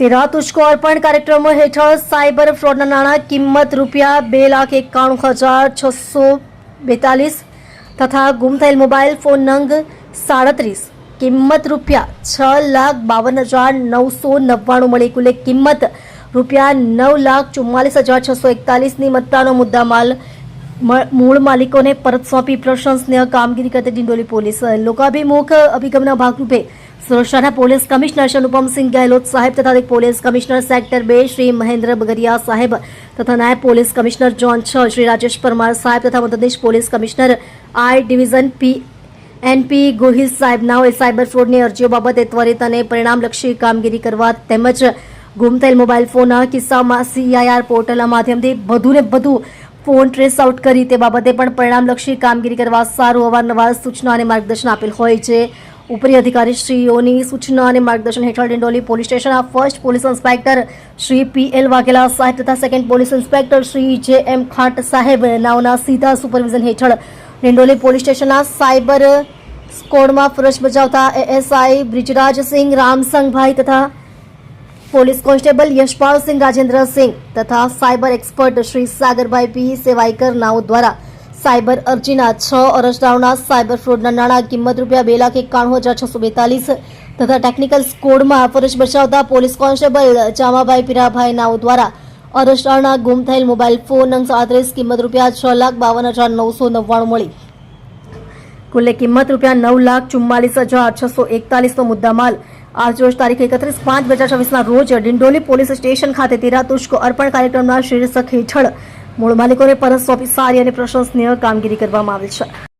તેરા તુષ્કો અર્પણ કાર્યક્રમ હેઠળ સાયબર ફ્રોડના નાણાં કિંમત રૂપિયા 2,91,642 તથા ગુમ થયેલ મોબાઈલ ફોન નંગ 37 કિંમત રૂપિયા 6,52,999 મળી કુલ કિંમત રૂપિયા 9,44,641ની મત્તાનો મુદ્દામાલ મૂળ માલિકોને પરત સોંપી પ્રશંસનીય કામગીરી કરતી ડિંડોલી પોલીસ લોકાભિમુખ અભિગમના ભાગરૂપે સુરક્ષાના પોલીસ કમિશનર શ્રી અનુપમસિંહ ગેહલોત સાહેબ તથા police commissioner sector 2 Shri Mahendra Bagaria સાહેબ તથા નાયબ police commissioner zone 6 Shri Rajesh Parmar સાહેબ તથા મદદનીશ police commissioner I division NP Gohil સાહેબનાઓએ સાયબર ફ્રોડની અરજીઓ બાબતે ત્વરિત અને પરિણામલક્ષી કામગીરી કરવા તેમજ ગુમ થયેલ મોબાઈલ ફોનના કિસ્સામાં CIR પોર્ટલના માધ્યમથી વધુને વધુ ફોન ટ્રેસ આઉટ કરી તે બાબતે પણ પરિણામલક્ષી કામગીરી કરવા સારું અવારનવાર સૂચના અને માર્ગદર્શન આપેલ હોય છે. ઉપરી અધિકારીશ્રીઓની સૂચના અને માર્ગદર્શન હેઠળ ડિંડોલી પોલીસ સ્ટેશનના first police inspector Shri PL Vaghela સાહેબ તથા second police inspector Shri JM ખાટ સાહેબ નાઓના સીધા સુપરવિઝન હેઠળ ડિંડોલી પોલીસ સ્ટેશનના સાયબર સ્કોડમાં ફરજ બજાવતા ASI બ્રિજરાજસિંહ રામસંગભાઈ તથા પોલીસ કોન્સ્ટેબલ યશપાલસિંહ રાજેન્દ્રસિંહ તથા સાયબર એક્સપર્ટ શ્રી સાગરભાઈ P સેવાઈકર નાઓ દ્વારા સાયબર અરજીના 6 અરજદારોના સાયબર ફ્રોડના નાણાં કિંમત રૂપિયા 2,91,642 તથા ટેકનિકલ સ્કોડમાં ફરજ બજાવતા પોલીસ કોન્સ્ટેબલ ચામાભાઈ પીરાભાઈ નાઓ દ્વારા અરજદારોના ગુમ થયેલ મોબાઈલ ફોન નંગ 37 કિંમત રૂપિયા 6,52,999 મળી કુલ કિંમત રૂપિયા 9,44,641નો મુદ્દામાલ આજરોજ તારીખ 31/5/2024ના રોજ ડિંડોલી પોલીસ સ્ટેશન ખાતે તેરા તુષ્કો અર્પણ કાર્યક્રમના શીર્ષક હેઠળ મૂળ માલિકોને પરત સોંપી સારી અને પ્રશંસનીય કામગીરી કરવામાં આવી છે.